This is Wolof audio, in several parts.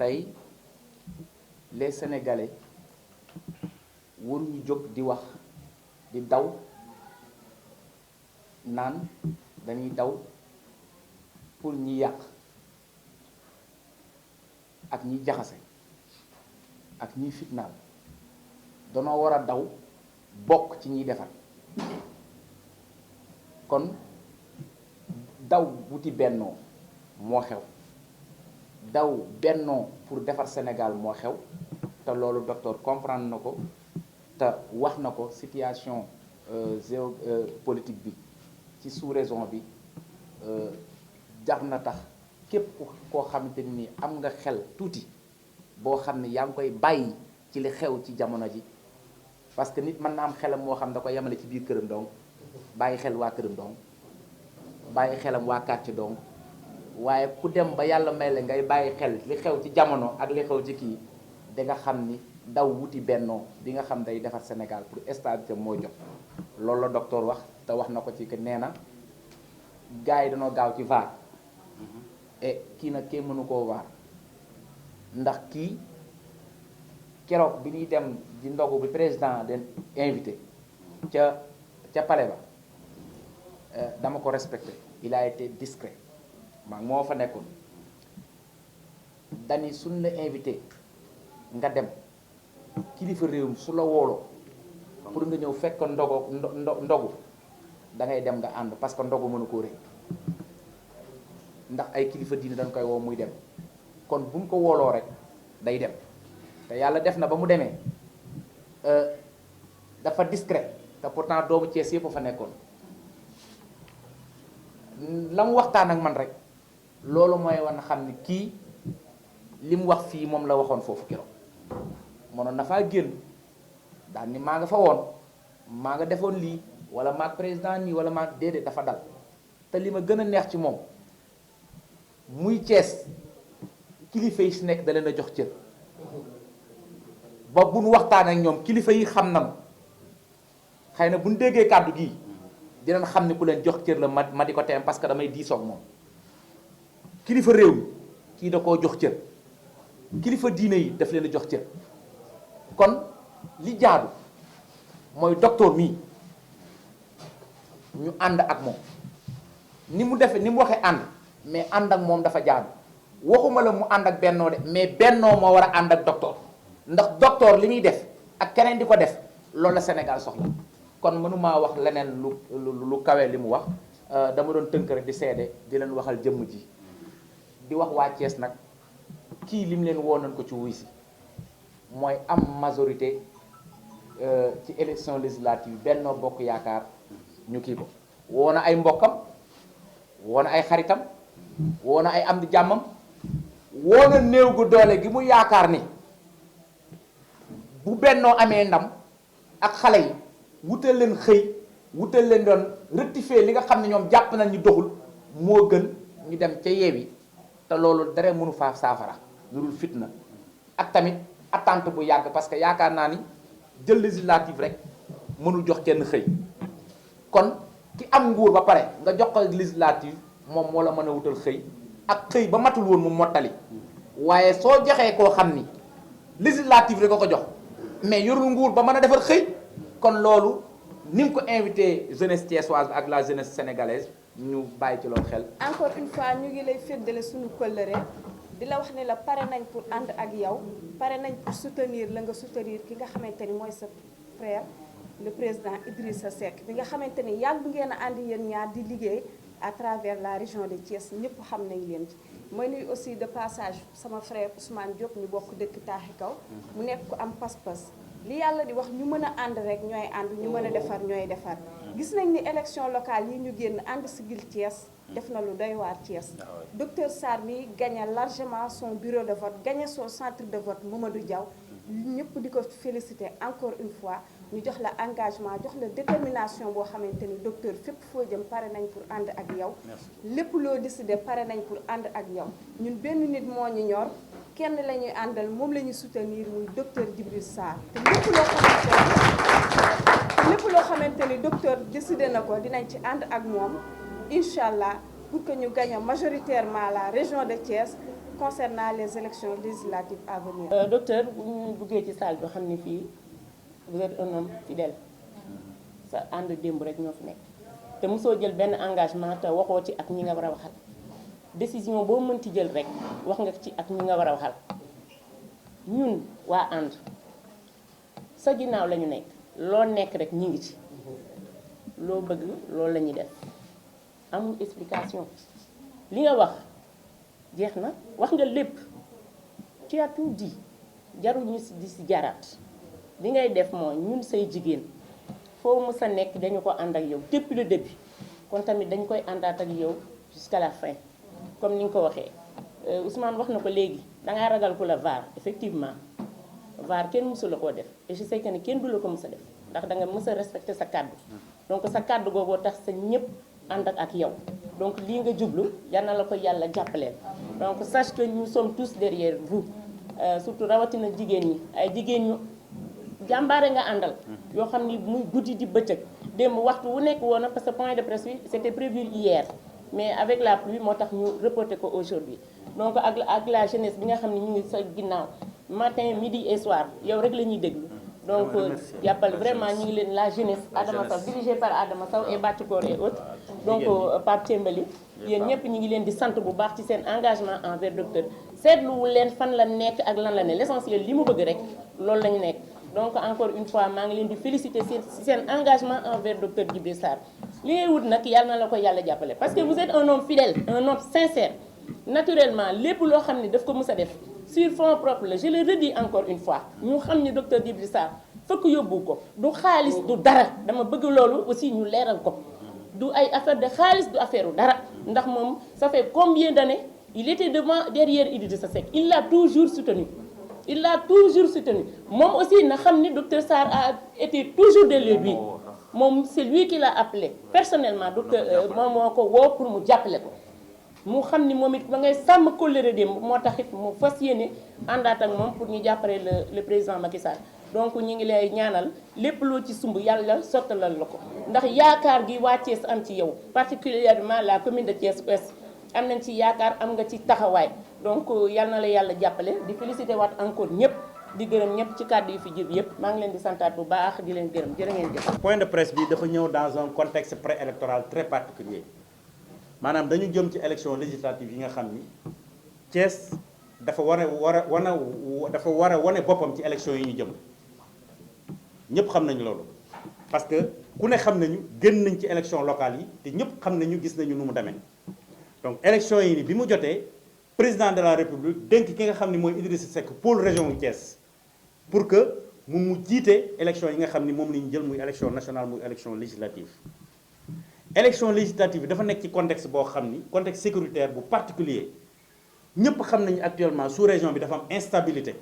tey les Sénégalais waruñu jóg di wax di daw naan dañuy daw pour ñi yàq ak ñi jaxase ak ñiy fitnaal danoo war a daw bokk ci ñiy defar kon daw wuti bennoo moo xew daw bennoo pour defar Sénégal moo xew te loolu docteur comprendre na ko te wax na ko situation géopolitique bi ci sous-région bi jar na tax képp koo xamante ni am nga xel tuuti boo xam ne yaa ngi koy bàyyi ci li xew ci jamono ji parce que nit mën na am xelam moo xam da ko yemale ci biir këram donc bàyyi xel waa këram donc bàyyi xelam waa quartier donc waaye ku dem ba yàlla may la ngay bàyyi xel li xew ci jamono ak li xew ci kii da nga xam ni daw wuti bennoo bi nga xam day defar Sénégal pour stabilité mooy jox loolu la docteur wax te wax na ko ci que nee na gars yi dañoo gaaw ci vaar et kii nag kee mënu koo vaar ndax kii keroog bi ñuy dem di ndogu bi président den invité ca palais ba dama ko respecté il a été discret moo fa nekkoon dani suñ la invité nga dem kilifa réew mi su la wooloo pour nga ñëw fekk ndogu da ngay dem nga ànd parce que ndogu mënu koo rëy ndax ay kilifa diine dañ koy woo muy dem kon bu mu ko wooloo rek day dem te yàlla def na ba mu demee dafa discret te pourtant doomu Cees yëpp fa nekkoon la mu waxtaan ak man rek loolu mooy wan xam ni kii li mu wax fii moom la waxoon foofu keroog mënoon na faa génn daal ni maa nga fa woon maa nga defoon lii wala maag président nii wala maag déedéet dafa dal te li ma gën a neex ci moom muy Cees kilifa yi si nekk da leen a jox cër ba bu nu waxtaan ak ñoom kilifa yi xam nan xëy na bu ñu déggee kàddu gii dinañ xam ni ku leen jox cër la ma di ko teem parce que damay diisoog moom kilifa réew mi kii da koo jox cër kilifa diine yi daf leen a jox cër kon li jaadu mooy docteur mii ñu ànd ak moom ni mu defee ni mu waxee ànd mais ànd ak moom dafa jaadu waxuma la mu ànd ak bennoo de mais bennoo moo war a ànd ak docteur ndax docteur li muy def ak keneen di ko def loolu la Sénégal soxla kon mënumaa wax leneen lu kawe li mu wax dama doon tënk rek di seede di leen waxal jëmm ji di wax waa Thiès nag kii lim leen woo nañ ko ci wuy si mooy am majorité ci élection législative Benno Bokk Yaakaar ñu kii ko woo na ay mbokkam woo na ay xaritam woo na ay am di jàmmam woo na néew gu doole gi mu yaakaar ni bu Bennoo amee ndam ak xale yi wutal leen xëy wutal leen doon rectifier li nga xam ne ñoom jàpp nañ ñu doxul moo gën ñu dem ca Yewwi te loolu dara mënu faa saafara lu dul fitna ak tamit attente bu yàgg parce que yaakaar naa ni jël législative rek mënul jox kenn xëy kon ki am nguur ba pare nga jox ko législative moom moo la mën a wutal xëy ak xëy ba matul woon mu mottali waaye soo joxee koo xam ni législative rek nga ko jox mais yorul nguur ba mën a defar xëy kon loolu ni mu ko invité jeunesse thiessoise ak la jeunesse sénégalaise ñu bàyyi ci loolu xel. encore une fois ñu ngi lay féddale suñu kóllëre di la wax ne la pare nañ pour ànd ak yow pare nañ pour soutenir la nga soutenir ki nga xamante ni mooy sa frère le président Idrissa Seck bi nga xamante ni yàgg ngeen a ànd yéen ñaar di liggéey à travers la région de Thiès ñëpp xam nañ leen ci. mooy nuyu aussi de passage sama frère Ousmane Diop ñu bokk dëkk Taaxi Kaw mu nekk ku am pas-pas li yàlla di wax ñu mën a ànd rek ñooy ànd ñu mën a defar ñooy defar gis nañ ni élection locale yi ñu génn ànd sigil Thiès def na lu doy waar Thiès docteur Sarr mi gagné largement son bureau de vote gagné son centre de vote Mamadou Diaw ñëpp di ko féliciter encore une fois ñu jox la engagement jox la détermination boo xamante ni docteur fépp foo jëm pare nañ pour ànd ak yow lépp loo décidé pare nañ pour ànd ak yow ñun benn nit moo ñu ñor kenn la ñuy àndal moom la ñuy soutenir muy docteur Djibril Sarr te lépp loo xamante ni docteur décidé na ko dinañ ci ànd ak moom incha allah pour que ñu gagne majoritairement la région de Thiès concernant les élections législatives à venir. Docteur, bu ñu duggee ci salle bi xam ni fii vous êtes un homme fidèle sa ànd démb rek ñoo fi nekk te mosoo jël benn engagement te waxoo ci ak ñi nga war a waxal décision boo mënti jël rek wax nga ci ak ñi nga war a waxal ñun waa ànd sa ginnaaw la ñu nekk loo nekk rek ñi ngi ci loo bëgg loolu la ñuy def amul explication li nga wax jeex na wax nga lépp tu as tout dit jarul ñu di si jaraat li ngay def mooy ñun say jigéen foo mu sa nekk dañu ko ànd ak yow depuis le début kon tamit dañ koy àndaat ak yow jusqu'à la fin comme ni nga ko waxee Ousmane wax na ko léegi dangaa ragal ku la vaar effectivement vaar kenn mësu la koo def et je sais que ni kenn du la ko mës a def ndax da nga mës a respecter sa kàddu donc sa kàddu googoo tax sa ñëpp ànd ak yow donc lii nga jublu yal na la ko yàlla jàppaleel donc sache que nous sommes tous derrière vous surtout rawatina jigéen ñi ay jigéen ñu jàmbaare nga àndal yoo xam ni muy guddi di bëccëg démb waxtu wu nekk woon na parce que point de presse bi c'était prévu hier mais avec la pluie moo tax ñu reporté ko aujourd'hui donc ak la jeunesse bi nga xam ne ñu ngi sa ginnaaw matin midi et soir yow rek la ñuy déglu donc jàppal vraiment ñu ngi leen la jeunesse Adama Sow dirigée par Adama Sow et Bathikor et autres donc Pape Thiembali yéen ñëpp ñu ngi leen di sant bu baax ci seen engagement envers docteur seetluwul leen fan la nekk ak lan la ne l'essentiel li mu bëgg rek loolu la ñu nekk donc encore une fois maa ngi leen di féliciter ci seen engagement envers docteur Djibril Sarr li ngay wut nag yàlla na la ko yàlla jàppale parce que vous êtes un homme fidèle un homme sincère naturellement lépp loo xam ne daf ko mës a def sur fonds propres la je le redis encore une fois ñu xam ni docteur Djibril Sarr fekk yóbbu ko du xaalis du dara dama bëgg loolu aussi ñu leeral ko du ay affaire de xaalis du affaire u dara ndax moom ça fait combien d'années il était derrière Idrissa Seck il l'a toujours soutenu moom aussi na xam ni docteur Sarr a été toujours derrière lui moom c'est lui qui l'a appelé personnellement docteur moom moo ko woo pour mu jàppale ko mu xam ni moom it ba ngay sàmm kóllëre démb moo tax it mu fas yéene àndaat ak moom pour ñu jàppale le président Macky Sall donc ñu ngi lay ñaanal lépp loo ci sumb yàlla sottalal la ko ndax yaakaar gi waa Thiès am ci yow particulièrement la commune de Thiès Ouest am nañ ci yaakaar am nga ci taxawaay donc yal na la yàlla jàppale di féliciter waat encore ñëpp di gërëm ñëpp ci kàddu yi fi jib yëpp maa ngi leen di santaat bu baax di leen gërëm jërë ngeen jëf. point de presse bi dafa ñëw dans un contexte préélectoral très particulier maanaam dañu jëm ci élection législative yi nga xam ni Thiès dafa war a wane boppam ci élection yi ñu jëm ñëpp xam nañu loolu parce que ku ne xam nañu génn nañ ci élection locale yi te ñëpp xam nañu gis nañu nu mu demee donc élection yi ni bi mu jotee président de la république dénk ki nga xam ni mooy Idrissa Seck pôle région wu Thiès pour que mu jiite élection yi nga xam ni moom la ñu jël muy élection nationale muy élection législative élection législative bi dafa nekk ci contexte boo xam ni contexte sécuritaire bu particulier ñëpp xam nañu actuellement sous région bi dafa am instabilité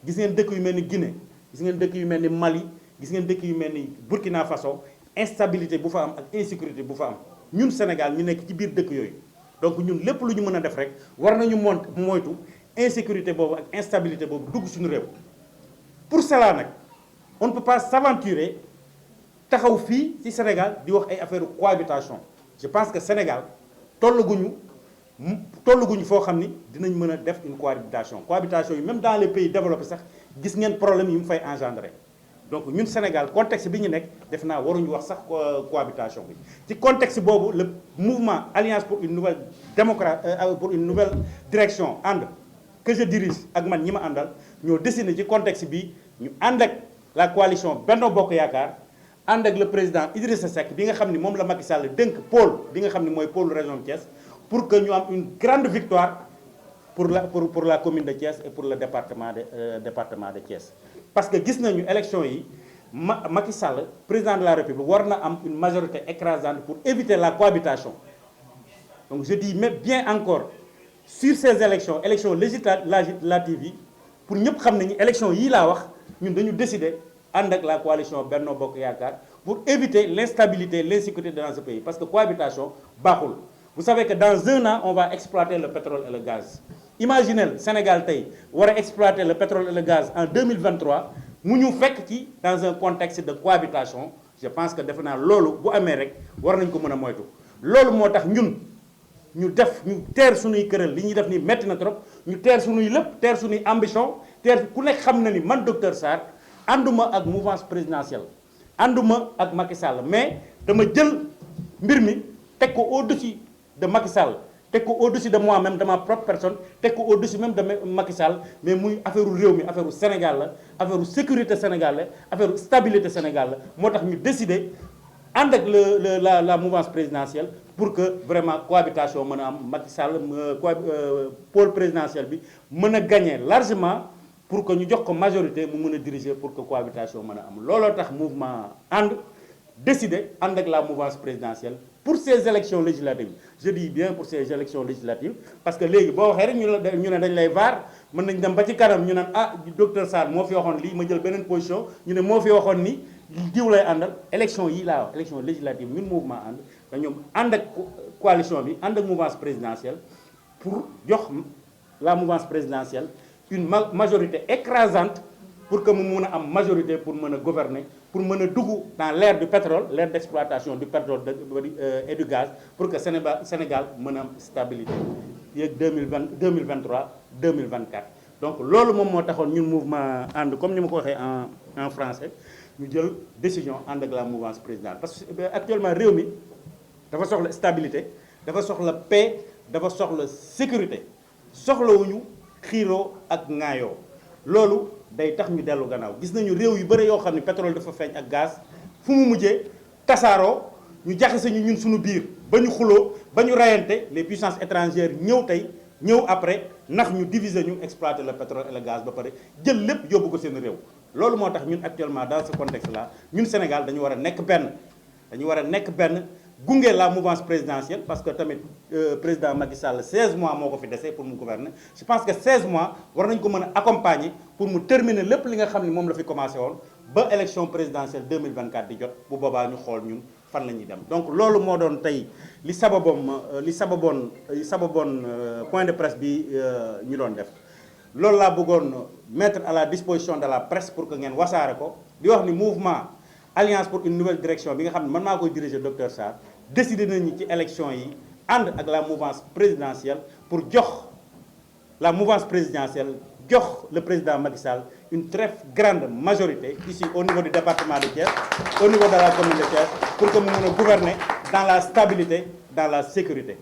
gis ngeen dëkk yu mel ni Guinée gis ngeen dëkk yu mel ni Mali gis ngeen dëkk yu mel ni Burkina Faso instabilité bu fa am ak insécurité bu fa am ñun Sénégal ñu nekk ci biir dëkk yooyu donc ñun lépp lu ñu mën a def rek war nañu moytu insécurité boobu ak instabilité boobu dugg suñu réew pour cela nag on ne peut pas s'aventurer taxaw fii ci Sénégal di wax ay affaire cohabitation je pense que Sénégal tollaguñu foo xam ni dinañ mën a def une cohabitation yi même dans les pays développés sax gis ngeen problème yi mu fay engendrer donc ñun Sénégal contexte bi ñu nekk def naa waruñu wax sax cohabitation bi ci contexte boobu le mouvement Alliance pour une nouvelle pour une nouvelle direction ànd que je dirige ak man ñi ma àndal ñoo décidé ci contexte bi ñu ànd ak la coalition Benno Bokk Yaakaar ànd ak le président Idrissa Seck bi nga xam ni moom la Macky Sall dénk pôle bi nga xam ni mooy pôle région de Thiès pour que ñu am une grande victoire pour la commune de Thiès et pour le département de Thiès. parce que gis nañu élection yi Macky Sall président de la République war na am une majorité écrasante pour éviter la cohabitation donc je dis mais bien encore sur ces élections législatives yi pour ñëpp xam nañu élection yii laa wax ñun dañu décider ànd ak la coalition Benno Bokk Yaakaar pour éviter l'instabilité l'insécurité dans ce pays parce que cohabitation baaxul. Vous savez que dans un an on va exploiter le pétrole et le gaz imaginez le Sénégal tey war a exploiter le pétrole et le gaz en 2023 mu ñu fekk ci dans un contexte de cohabitation je pense que defe naa loolu bu amee rek war nañ ko mën a moytu loolu moo tax ñun ñu def ñu teer suñuy këral li ñuy def ni metti na trop ñu teer suñuy lépp teer suñuy ambition teer ku nekk xam na ni man docteur Sarr ànduma ak mouvance présidentielle ànduma ak Macky Sall mais dama jël mbir mi teg ko au-dessus de Macky Sall teg ko au-dessus de moi-même de ma propre personne teg ko au-dessus même de Macky Sall mais muy affaire réew mi affaire Sénégal la affaire sécurité Sénégal la affaire stabilité Sénégal la moo tax ñu décider ànd ak la mouvance présidentielle pour que vraiment cohabitation mën a am Macky Sall pôle présidentiel bi mën a gagner largement pour que ñu jox ko majorité mu mën a diriger pour que cohabitation mën a am looloo tax mouvement ànd décider ànd ak la mouvance présidentielle pour ces élections législatives je dis bien pour ces élections législatives parce que léegi boo waxee rek ñu ne dañ lay vaar mën nañ dem ba ci kanam ñu naan ah docteur Sarr moo fi waxoon lii ma jël beneen position ñu ne moo fi waxoon ni diw lay àndal élection yii laa wax élection législative ñun mouvement ànd dañoo ànd ak coalition bi ànd ak mouvance présidentielle pour jox la mouvance présidentielle une majorité écrasante pour que mu mën a am majorité pour mën a gouverner pour mën a dugg dans l'ère du pétrole l'ère d'exploitation du pétrole et du gaz pour que Sénégal mën a am stabilité yeeg 2023 2024 donc loolu moom moo taxoon ñun mouvement ànd comme ni ma ko waxee en français ñu jël décision ànd ak la mouvance présidentielle parce que actuellement réew mi dafa soxla stabilité dafa soxla paix dafa soxla sécurité soxlawuñu xiiroo ak ŋaayoo loolu day tax ñu dellu gannaaw gis nañu réew yu bëri yoo xam ne pétrole dafa feeñ ak gaz fu mu mujjee tasaaroo ñu jaxase ñu ñun suñu biir ba ñu xuloo ba ñu rayante les puissances étrangères ñëw tey ñëw après ndax ñu diviser ñu exploiter le pétrole et le gaz ba pare jël lépp yóbbu ko seen réew loolu moo tax ñun actuellement dans ce contexte là ñun Sénégal dañu war a nekk benn gunge la mouvance présidentielle parce que tamit président Macky Sall 16 mois moo ko fi dese pour mu gouverner je pense que 16 mois war nañ ko mën a accompagner pour mu terminer lépp li nga xam ne moom la fi commencé woon ba élection présidentielle 2024 di jot bu boobaa ñu xool ñun fan la ñuy dem donc loolu moo doon tey li sababoon point de presse bi ñu doon def loolu laa bëggoon mettre à la disposition de la presse pour que ngeen wasaare ko di wax ni mouvement Alliance pour une nouvelle direction bi nga xam ne man maa koy diriger docteur Sarr décidé nañu ci élection yi ànd ak la mouvance présidentielle pour jox la mouvance présidentielle jox le président Macky Sall une très grande majorité ici au niveau du département de Thiès au niveau de la commune de Thiès pour que mu mën a gouverner dans la stabilité dans la sécurité